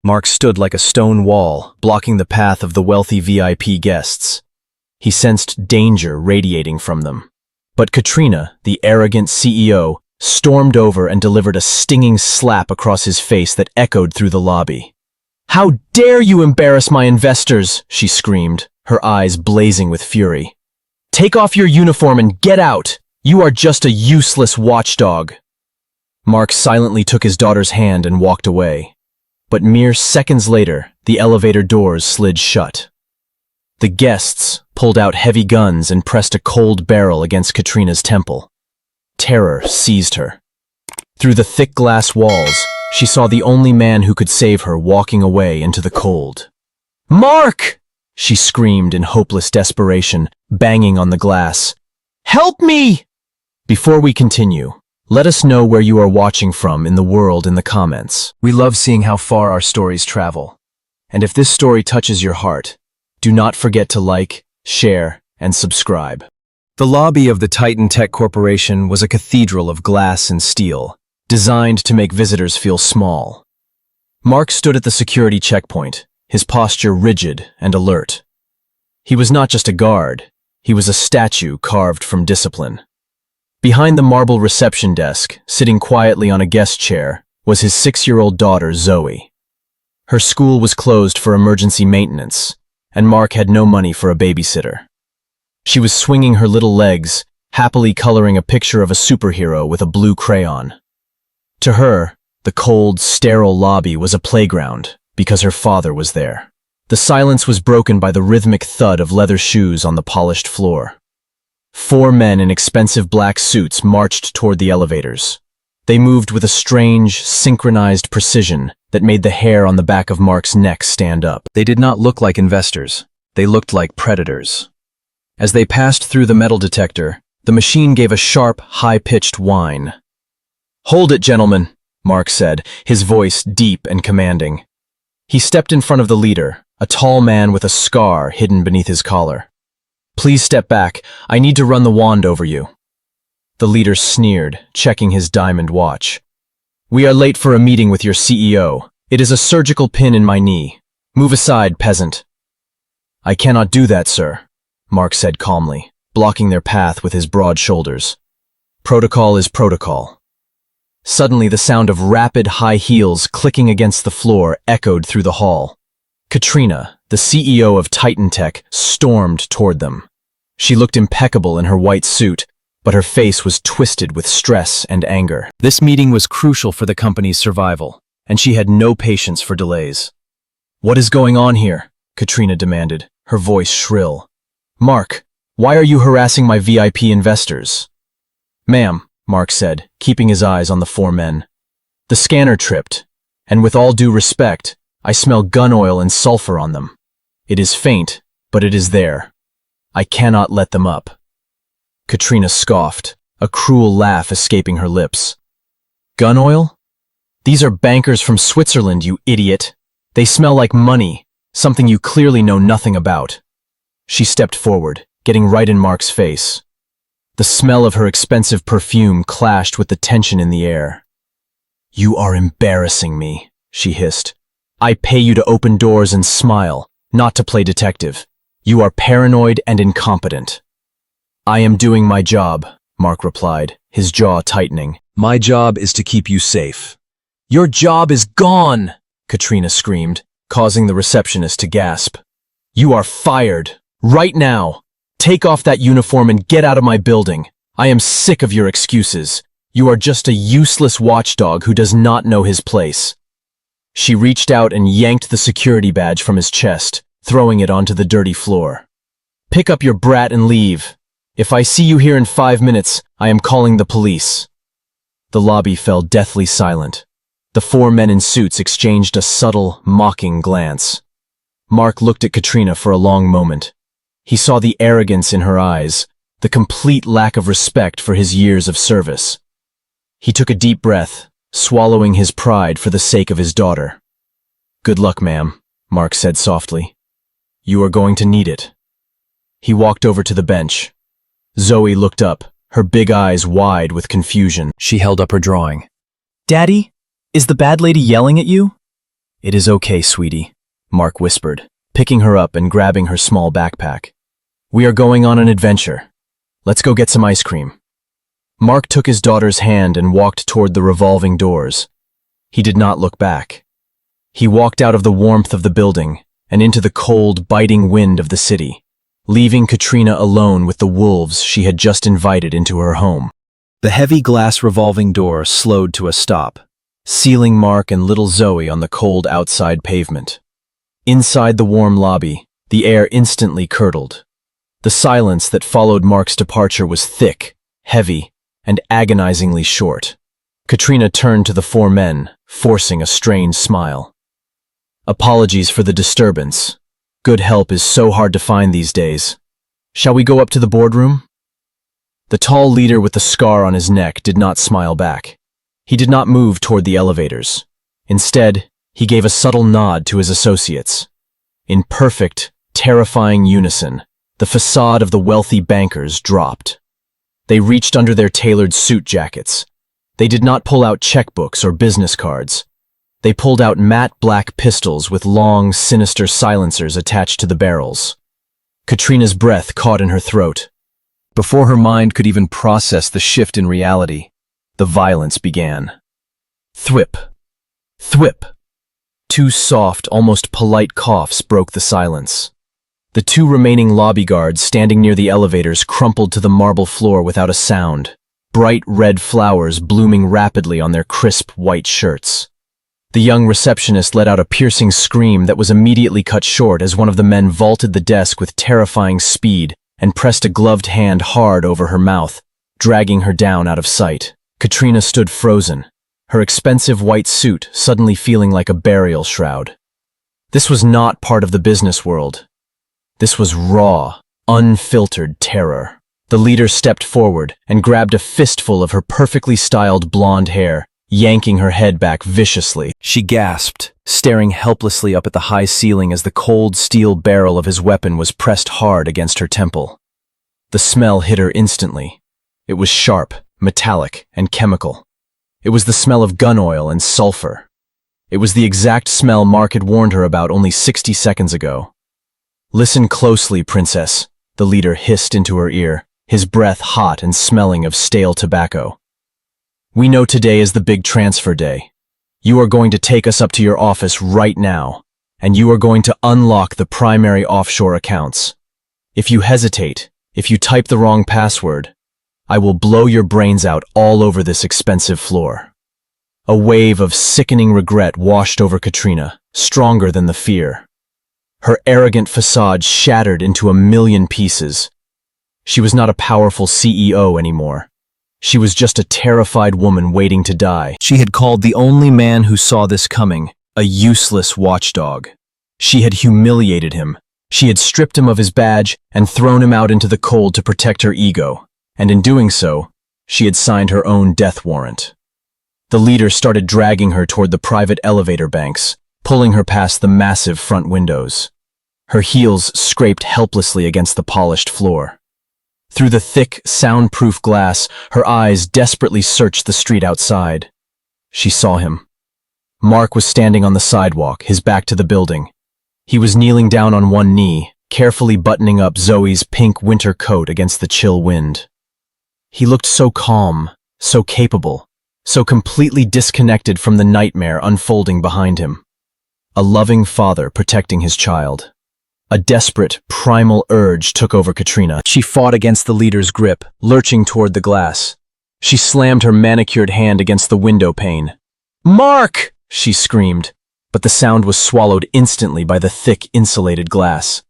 Mark stood like a stone wall, blocking the path of the wealthy VIP guests. He sensed danger radiating from them. But Katrina, the arrogant CEO, stormed over and delivered a stinging slap across his face that echoed through the lobby. "How dare you embarrass my investors!" she screamed, her eyes blazing with fury. "Take off your uniform and get out! You are just a useless watchdog." Mark silently took his daughter's hand and walked away. But mere seconds later, the elevator doors slid shut. The guests pulled out heavy guns and pressed a cold barrel against Katrina's temple. Terror seized her. Through the thick glass walls, she saw the only man who could save her walking away into the cold. "Mark!" she screamed in hopeless desperation, banging on the glass. "Help me!" Before we continue, let us know where you are watching from in the world in the comments. We love seeing how far our stories travel. And if this story touches your heart, do not forget to like, share, and subscribe. The lobby of the Titan Tech Corporation was a cathedral of glass and steel, designed to make visitors feel small. Mark stood at the security checkpoint, his posture rigid and alert. He was not just a guard, he was a statue carved from discipline. Behind the marble reception desk, sitting quietly on a guest chair, was his 6-year-old daughter, Zoe. Her school was closed for emergency maintenance, and Mark had no money for a babysitter. She was swinging her little legs, happily coloring a picture of a superhero with a blue crayon. To her, the cold, sterile lobby was a playground because her father was there. The silence was broken by the rhythmic thud of leather shoes on the polished floor. 4 men in expensive black suits marched toward the elevators. They moved with a strange, synchronized precision that made the hair on the back of Mark's neck stand up. They did not look like investors. They looked like predators. As they passed through the metal detector, the machine gave a sharp, high-pitched whine. "Hold it, gentlemen," Mark said, his voice deep and commanding. He stepped in front of the leader, a tall man with a scar hidden beneath his collar. "Please step back. I need to run the wand over you." The leader sneered, checking his diamond watch. "We are late for a meeting with your CEO. It is a surgical pin in my knee. Move aside, peasant." "I cannot do that, sir," Mark said calmly, blocking their path with his broad shoulders. "Protocol is protocol." Suddenly, the sound of rapid high heels clicking against the floor echoed through the hall. Katrina, the CEO of Titan Tech, stormed toward them. She looked impeccable in her white suit, but her face was twisted with stress and anger. This meeting was crucial for the company's survival, and she had no patience for delays. "What is going on here?" Katrina demanded, her voice shrill. "Mark, why are you harassing my VIP investors?" "Ma'am," Mark said, keeping his eyes on the 4 men. "The scanner tripped, and with all due respect, I smell gun oil and sulfur on them. It is faint, but it is there. I cannot let them up." Katrina scoffed, a cruel laugh escaping her lips. "Gun oil? These are bankers from Switzerland, you idiot. They smell like money, something you clearly know nothing about." She stepped forward, getting right in Mark's face. The smell of her expensive perfume clashed with the tension in the air. "You are embarrassing me," she hissed. "I pay you to open doors and smile, not to play detective. You are paranoid and incompetent." "I am doing my job," Mark replied, his jaw tightening. "My job is to keep you safe." "Your job is gone!" Katrina screamed, causing the receptionist to gasp. "You are fired. Right now. Take off that uniform and get out of my building. I am sick of your excuses. You are just a useless watchdog who does not know his place." She reached out and yanked the security badge from his chest, throwing it onto the dirty floor. "Pick up your brat and leave. If I see you here in 5 minutes, I am calling the police." The lobby fell deathly silent. The 4 men in suits exchanged a subtle, mocking glance. Mark looked at Katrina for a long moment. He saw the arrogance in her eyes, the complete lack of respect for his years of service. He took a deep breath, swallowing his pride for the sake of his daughter. "Good luck, ma'am," Mark said softly. "You are going to need it." He walked over to the bench. Zoe looked up, her big eyes wide with confusion. She held up her drawing. "Daddy, is the bad lady yelling at you?" It is okay, sweetie, Mark whispered, picking her up and grabbing her small backpack. We are going on an adventure. Let's go get some ice cream. Mark took his daughter's hand and walked toward the revolving doors. He did not look back. He walked out of the warmth of the building and into the cold, biting wind of the city, leaving Katrina alone with the wolves she had just invited into her home. The heavy glass revolving door slowed to a stop, sealing Mark and little Zoe on the cold outside pavement. Inside the warm lobby, the air instantly curdled. The silence that followed Mark's departure was thick, heavy, and agonizingly short. Katrina turned to the four men, forcing a strained smile. Apologies for the disturbance. Good help is so hard to find these days. Shall we go up to the boardroom? The tall leader with the scar on his neck did not smile back. He did not move toward the elevators. Instead, he gave a subtle nod to his associates. In perfect, terrifying unison, the facade of the wealthy bankers dropped. They reached under their tailored suit jackets. They did not pull out checkbooks or business cards. They pulled out matte black pistols with long, sinister silencers attached to the barrels. Katrina's breath caught in her throat. Before her mind could even process the shift in reality, the violence began. Thwip. Thwip. Two soft, almost polite coughs broke the silence. The two remaining lobby guards standing near the elevators crumpled to the marble floor without a sound, bright red flowers blooming rapidly on their crisp white shirts. The young receptionist let out a piercing scream that was immediately cut short as one of the men vaulted the desk with terrifying speed and pressed a gloved hand hard over her mouth, dragging her down out of sight. Katrina stood frozen, her expensive white suit suddenly feeling like a burial shroud. This was not part of the business world. This was raw, unfiltered terror. The leader stepped forward and grabbed a fistful of her perfectly styled blonde hair, yanking her head back viciously. She gasped, staring helplessly up at the high ceiling as the cold steel barrel of his weapon was pressed hard against her temple. The smell hit her instantly. It was sharp, metallic, and chemical. It was the smell of gun oil and sulfur. It was the exact smell Mark had warned her about only 60 seconds ago. Listen closely, princess, the leader hissed into her ear, his breath hot and smelling of stale tobacco. We know today is the big transfer day. You are going to take us up to your office right now, and you are going to unlock the primary offshore accounts. If you hesitate, if you type the wrong password, I will blow your brains out all over this expensive floor. A wave of sickening regret washed over Katrina, stronger than the fear. Her arrogant facade shattered into a million pieces. She was not a powerful CEO anymore. She was just a terrified woman waiting to die. She had called the only man who saw this coming a useless watchdog. She had humiliated him. She had stripped him of his badge and thrown him out into the cold to protect her ego. And in doing so, she had signed her own death warrant. The leader started dragging her toward the private elevator banks, pulling her past the massive front windows. Her heels scraped helplessly against the polished floor. Through the thick, soundproof glass, her eyes desperately searched the street outside. She saw him. Mark was standing on the sidewalk, his back to the building. He was kneeling down on one knee, carefully buttoning up Zoe's pink winter coat against the chill wind. He looked so calm, so capable, so completely disconnected from the nightmare unfolding behind him. A loving father protecting his child. A desperate, primal urge took over Katrina. She fought against the leader's grip, lurching toward the glass. She slammed her manicured hand against the window pane. "Mark!" she screamed, but the sound was swallowed instantly by the thick, insulated glass.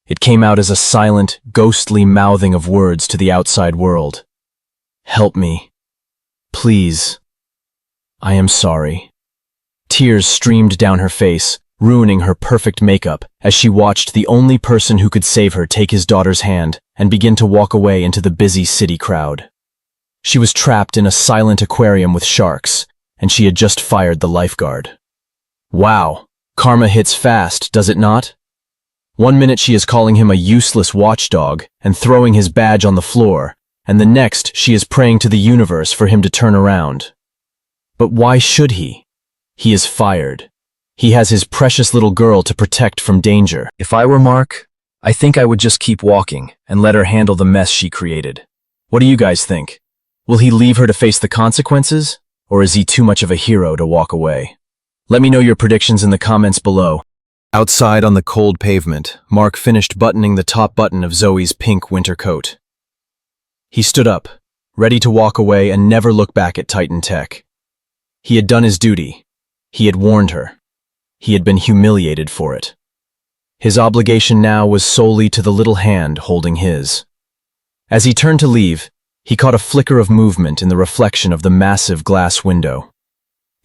It came out as a silent, ghostly mouthing of words to the outside world. "Help me. Please. I am sorry." Tears streamed down her face, ruining her perfect makeup as she watched the only person who could save her take his daughter's hand and begin to walk away into the busy city crowd. She was trapped in a silent aquarium with sharks, and she had just fired the lifeguard. Wow, karma hits fast, does it not? One minute she is calling him a useless watchdog and throwing his badge on the floor, and the next she is praying to the universe for him to turn around. But why should he? He is fired. He has his precious little girl to protect from danger. If I were Mark, I think I would just keep walking and let her handle the mess she created. What do you guys think? Will he leave her to face the consequences, or is he too much of a hero to walk away? Let me know your predictions in the comments below. Outside on the cold pavement, Mark finished buttoning the top button of Zoe's pink winter coat. He stood up, ready to walk away and never look back at Titan Tech. He had done his duty. He had warned her. He had been humiliated for it. His obligation now was solely to the little hand holding his. As he turned to leave, he caught a flicker of movement in the reflection of the massive glass window.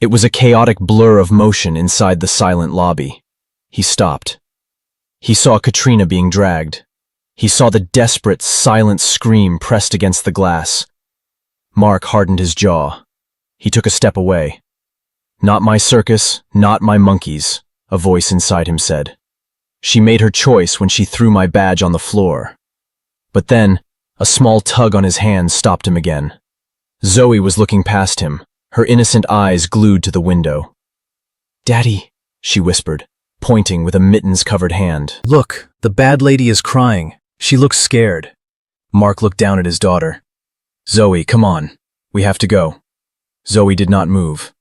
It was a chaotic blur of motion inside the silent lobby. He stopped. He saw Katrina being dragged. He saw the desperate, silent scream pressed against the glass. Mark hardened his jaw. He took a step away. "Not my circus, not my monkeys," a voice inside him said. "She made her choice when she threw my badge on the floor." But then, a small tug on his hand stopped him again. Zoe was looking past him, her innocent eyes glued to the window. "Daddy," she whispered, pointing with a mittens-covered hand. "Look, the bad lady is crying. She looks scared." Mark looked down at his daughter. "Zoe, come on. We have to go." Zoe did not move.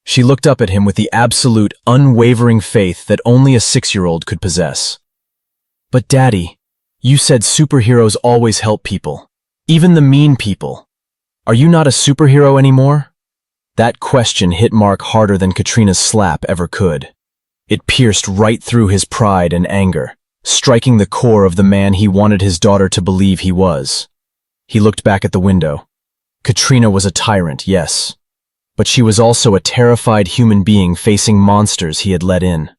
She looked up at him with the absolute, unwavering faith that only a 6-year-old could possess. "But Daddy, you said superheroes always help people, even the mean people. Are you not a superhero anymore?" That question hit Mark harder than Katrina's slap ever could. It pierced right through his pride and anger, striking the core of the man he wanted his daughter to believe he was. He looked back at the window. Katrina was a tyrant, yes, but she was also a terrified human being facing monsters he had let in.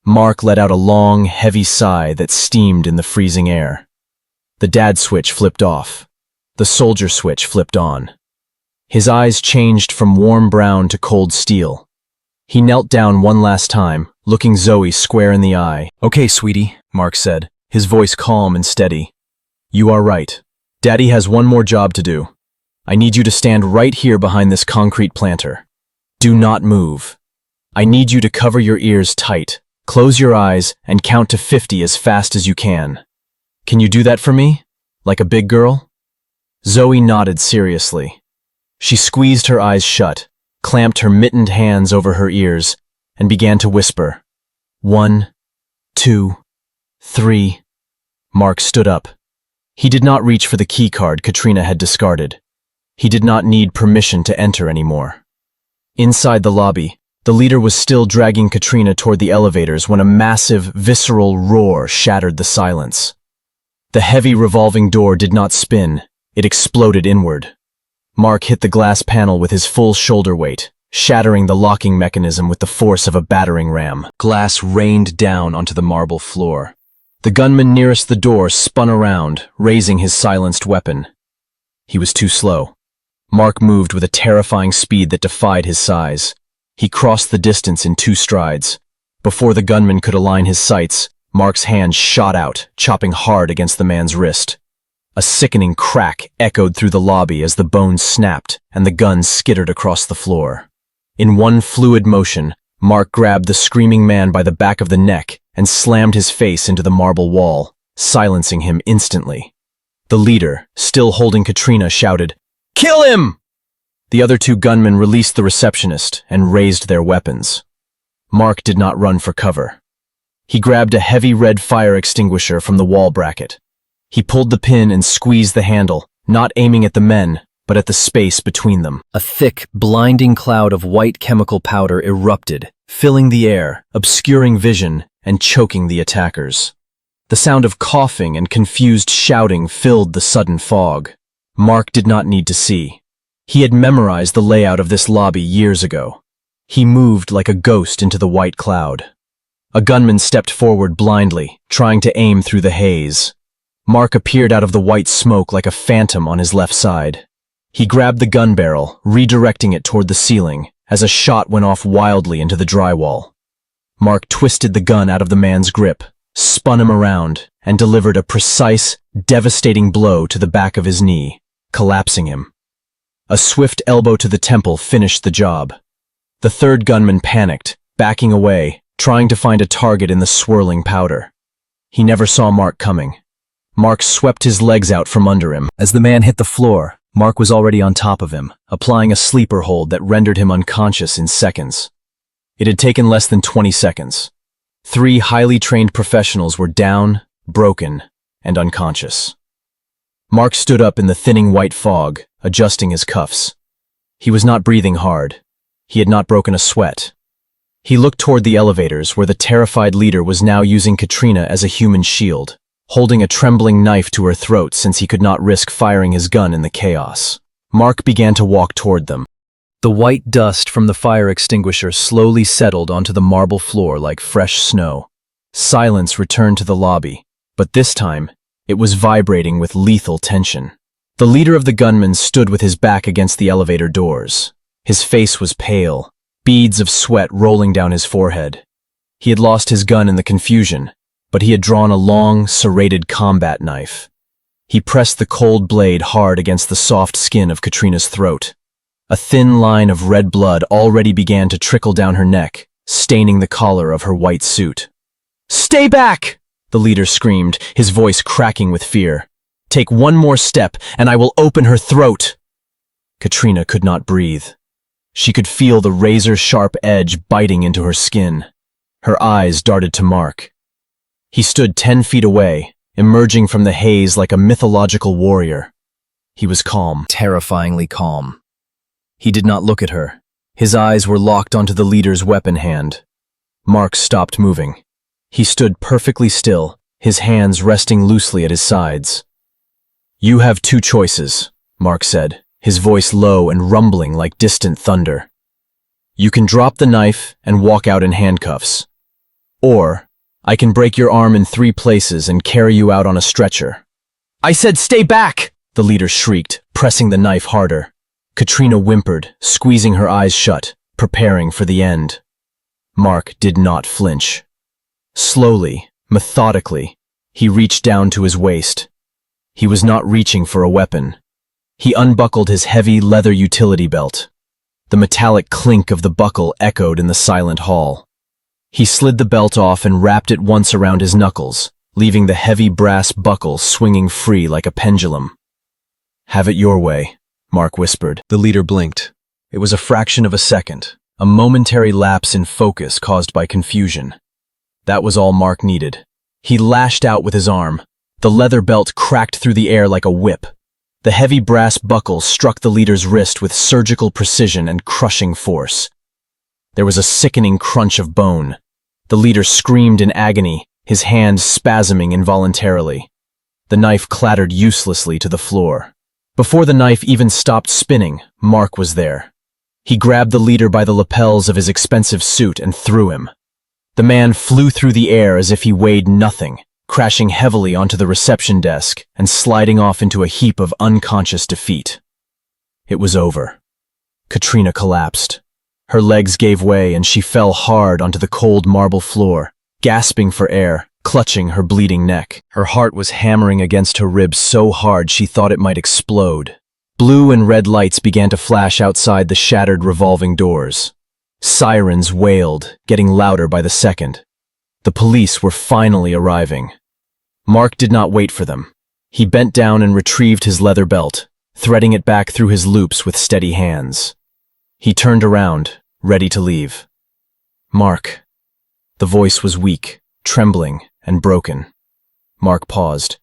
Mark let out a long, heavy sigh that steamed in the freezing air. The dad switch flipped off. The soldier switch flipped on. His eyes changed from warm brown to cold steel. He knelt down one last time, looking Zoe square in the eye. "Okay, sweetie," Mark said, his voice calm and steady. "You are right. Daddy has one more job to do. I need you to stand right here behind this concrete planter. Do not move. I need you to cover your ears tight, close your eyes, and count to 50 as fast as you can. Can you do that for me? Like a big girl?" Zoe nodded seriously. She squeezed her eyes shut, clamped her mittened hands over her ears, and began to whisper. 1, 2, 3. Mark stood up. He did not reach for the key card Katrina had discarded. He did not need permission to enter anymore. Inside the lobby, the leader was still dragging Katrina toward the elevators when a massive, visceral roar shattered the silence. The heavy revolving door did not spin, it exploded inward. Mark hit the glass panel with his full shoulder weight, shattering the locking mechanism with the force of a battering ram. Glass rained down onto the marble floor. The gunman nearest the door spun around, raising his silenced weapon. He was too slow. Mark moved with a terrifying speed that defied his size. He crossed the distance in 2 strides. Before the gunman could align his sights, Mark's hand shot out, chopping hard against the man's wrist. A sickening crack echoed through the lobby as the bones snapped and the gun skittered across the floor. In one fluid motion, Mark grabbed the screaming man by the back of the neck and slammed his face into the marble wall, silencing him instantly. The leader, still holding Katrina, shouted, "Kill him!" The other 2 gunmen released the receptionist and raised their weapons. Mark did not run for cover. He grabbed a heavy red fire extinguisher from the wall bracket. He pulled the pin and squeezed the handle, not aiming at the men, but at the space between them. A thick, blinding cloud of white chemical powder erupted, filling the air, obscuring vision, and choking the attackers. The sound of coughing and confused shouting filled the sudden fog. Mark did not need to see. He had memorized the layout of this lobby years ago. He moved like a ghost into the white cloud. A gunman stepped forward blindly, trying to aim through the haze. Mark appeared out of the white smoke like a phantom on his left side. He grabbed the gun barrel, redirecting it toward the ceiling, as a shot went off wildly into the drywall. Mark twisted the gun out of the man's grip, spun him around, and delivered a precise, devastating blow to the back of his knee, collapsing him. A swift elbow to the temple finished the job. The 3rd gunman panicked, backing away, trying to find a target in the swirling powder. He never saw Mark coming. Mark swept his legs out from under him. As the man hit the floor, Mark was already on top of him, applying a sleeper hold that rendered him unconscious in seconds. It had taken less than 20 seconds. 3 highly trained professionals were down, broken, and unconscious. Mark stood up in the thinning white fog, adjusting his cuffs. He was not breathing hard. He had not broken a sweat. He looked toward the elevators where the terrified leader was now using Katrina as a human shield, holding a trembling knife to her throat since he could not risk firing his gun in the chaos. Mark began to walk toward them. The white dust from the fire extinguisher slowly settled onto the marble floor like fresh snow. Silence returned to the lobby, but this time, it was vibrating with lethal tension. The leader of the gunmen stood with his back against the elevator doors. His face was pale, beads of sweat rolling down his forehead. He had lost his gun in the confusion, but he had drawn a long, serrated combat knife. He pressed the cold blade hard against the soft skin of Katrina's throat. A thin line of red blood already began to trickle down her neck, staining the collar of her white suit. "Stay back!" the leader screamed, his voice cracking with fear. "Take one more step, and I will open her throat." Katrina could not breathe. She could feel the razor-sharp edge biting into her skin. Her eyes darted to Mark. He stood 10 feet away, emerging from the haze like a mythological warrior. He was calm, terrifyingly calm. He did not look at her. His eyes were locked onto the leader's weapon hand. Mark stopped moving. He stood perfectly still, his hands resting loosely at his sides. "You have 2 choices," Mark said, his voice low and rumbling like distant thunder. "You can drop the knife and walk out in handcuffs. Or, I can break your arm in 3 places and carry you out on a stretcher." "I said stay back!" the leader shrieked, pressing the knife harder. Katrina whimpered, squeezing her eyes shut, preparing for the end. Mark did not flinch. Slowly, methodically, he reached down to his waist. He was not reaching for a weapon. He unbuckled his heavy leather utility belt. The metallic clink of the buckle echoed in the silent hall. He slid the belt off and wrapped it once around his knuckles, leaving the heavy brass buckle swinging free like a pendulum. "Have it your way," Mark whispered. The leader blinked. It was a fraction of a second, a momentary lapse in focus caused by confusion. That was all Mark needed. He lashed out with his arm. The leather belt cracked through the air like a whip. The heavy brass buckle struck the leader's wrist with surgical precision and crushing force. There was a sickening crunch of bone. The leader screamed in agony, his hand spasming involuntarily. The knife clattered uselessly to the floor. Before the knife even stopped spinning, Mark was there. He grabbed the leader by the lapels of his expensive suit and threw him. The man flew through the air as if he weighed nothing, crashing heavily onto the reception desk and sliding off into a heap of unconscious defeat. It was over. Katrina collapsed. Her legs gave way and she fell hard onto the cold marble floor, gasping for air, clutching her bleeding neck. Her heart was hammering against her ribs so hard she thought it might explode. Blue and red lights began to flash outside the shattered revolving doors. Sirens wailed, getting louder by the second. The police were finally arriving. Mark did not wait for them. He bent down and retrieved his leather belt, threading it back through his loops with steady hands. He turned around, ready to leave. "Mark." The voice was weak, trembling, and broken. Mark paused.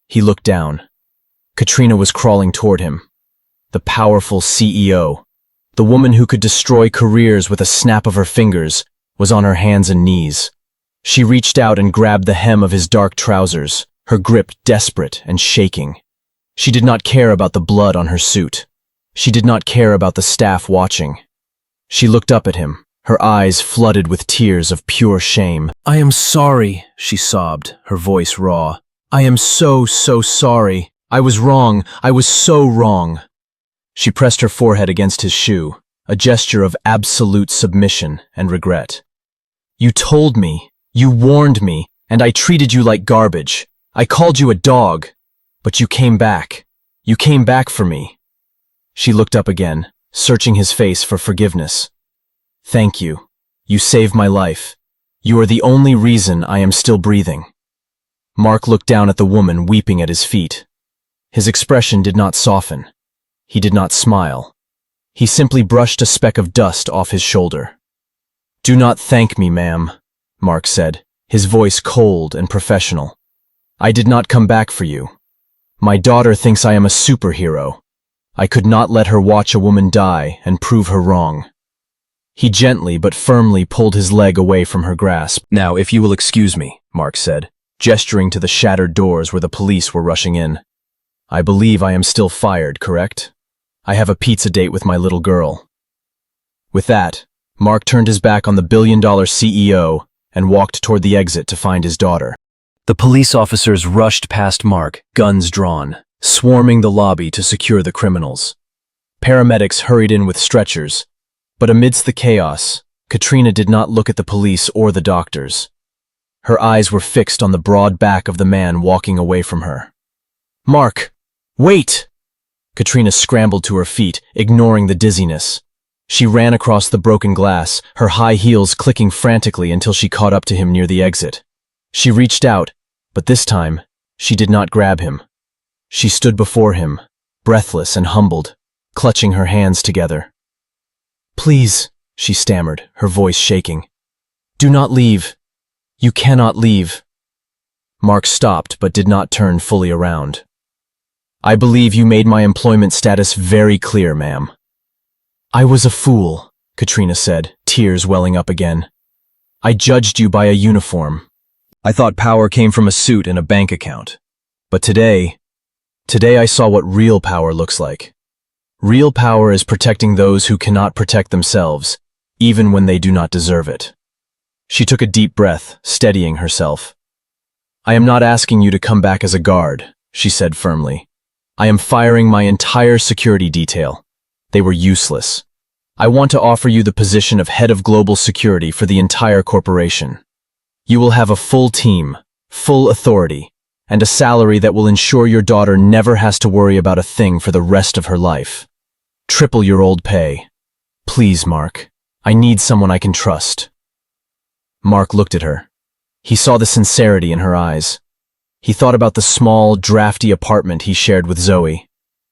He looked down. Katrina was crawling toward him. The powerful CEO, the woman who could destroy careers with a snap of her fingers, was on her hands and knees. She reached out and grabbed the hem of his dark trousers, her grip desperate and shaking. She did not care about the blood on her suit. She did not care about the staff watching. She looked up at him, her eyes flooded with tears of pure shame. "I am sorry," she sobbed, her voice raw. "I am so sorry. I was wrong. I was so wrong." She pressed her forehead against his shoe, a gesture of absolute submission and regret. "You told me, you warned me, and I treated you like garbage. I called you a dog, but you came back. You came back for me." She looked up again, searching his face for forgiveness. "Thank you. You saved my life. You are the only reason I am still breathing." Mark looked down at the woman weeping at his feet. His expression did not soften. He did not smile. He simply brushed a speck of dust off his shoulder. "Do not thank me, ma'am," Mark said, his voice cold and professional. "I did not come back for you. My daughter thinks I am a superhero. I could not let her watch a woman die and prove her wrong." He gently but firmly pulled his leg away from her grasp. "Now, if you will excuse me," Mark said, gesturing to the shattered doors where the police were rushing in. "I believe I am still fired, correct? I have a pizza date with my little girl." With that, Mark turned his back on the billion-dollar CEO and walked toward the exit to find his daughter. The police officers rushed past Mark, guns drawn, swarming the lobby to secure the criminals. Paramedics hurried in with stretchers, but amidst the chaos, Katrina did not look at the police or the doctors. Her eyes were fixed on the broad back of the man walking away from her. "Mark, wait!" Katrina scrambled to her feet, ignoring the dizziness. She ran across the broken glass, her high heels clicking frantically until she caught up to him near the exit. She reached out, but this time, she did not grab him. She stood before him, breathless and humbled, clutching her hands together. "Please," she stammered, her voice shaking. "Do not leave. You cannot leave." Mark stopped but did not turn fully around. "I believe you made my employment status very clear, ma'am." "I was a fool," Katrina said, tears welling up again. "I judged you by a uniform. I thought power came from a suit and a bank account. But today I saw what real power looks like. Real power is protecting those who cannot protect themselves, even when they do not deserve it." She took a deep breath, steadying herself. "I am not asking you to come back as a guard," she said firmly. "I am firing my entire security detail. They were useless. I want to offer you the position of head of global security for the entire corporation. You will have a full team, full authority, and a salary that will ensure your daughter never has to worry about a thing for the rest of her life. Triple your old pay. Please, Mark, I need someone I can trust." Mark looked at her. He saw the sincerity in her eyes. He thought about the small, drafty apartment he shared with Zoe.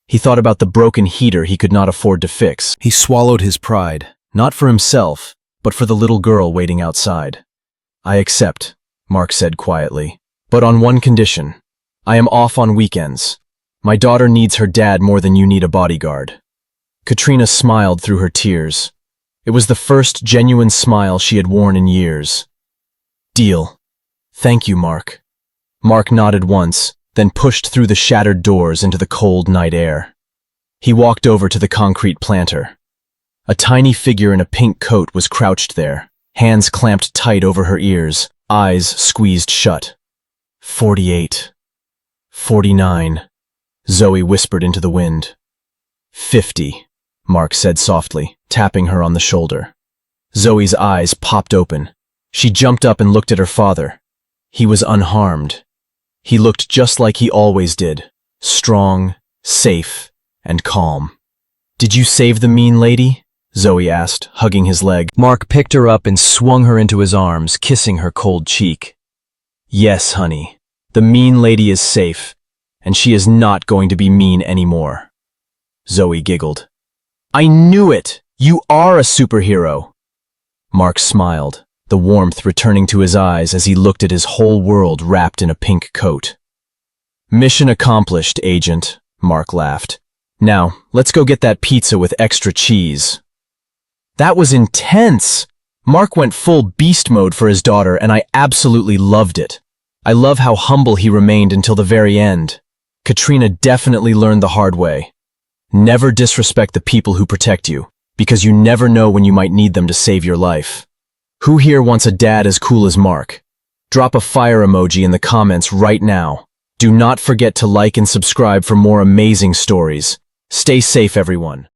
He thought about the broken heater he could not afford to fix. He swallowed his pride, not for himself, but for the little girl waiting outside. "I accept," Mark said quietly, "but on one condition. I am off on weekends. My daughter needs her dad more than you need a bodyguard." Katrina smiled through her tears. It was the first genuine smile she had worn in years. "Deal. Thank you, Mark." Mark nodded once, then pushed through the shattered doors into the cold night air. He walked over to the concrete planter. A tiny figure in a pink coat was crouched there, hands clamped tight over her ears, eyes squeezed shut. 48. 49. Zoe whispered into the wind. 50. Mark said softly, tapping her on the shoulder. Zoe's eyes popped open. She jumped up and looked at her father. He was unharmed. He looked just like he always did, strong, safe, and calm. "Did you save the mean lady?" Zoe asked, hugging his leg. Mark picked her up and swung her into his arms, kissing her cold cheek. "Yes, honey, the mean lady is safe, and she is not going to be mean anymore." Zoe giggled. "I knew it! You are a superhero!" Mark smiled, the warmth returning to his eyes as he looked at his whole world wrapped in a pink coat. "Mission accomplished, Agent," Mark laughed. "Now, let's go get that pizza with extra cheese." That was intense! Mark went full beast mode for his daughter, and I absolutely loved it. I love how humble he remained until the very end. Katrina definitely learned the hard way. Never disrespect the people who protect you, because you never know when you might need them to save your life. Who here wants a dad as cool as Mark? Drop a fire emoji in the comments right now. Do not forget to like and subscribe for more amazing stories. Stay safe, everyone.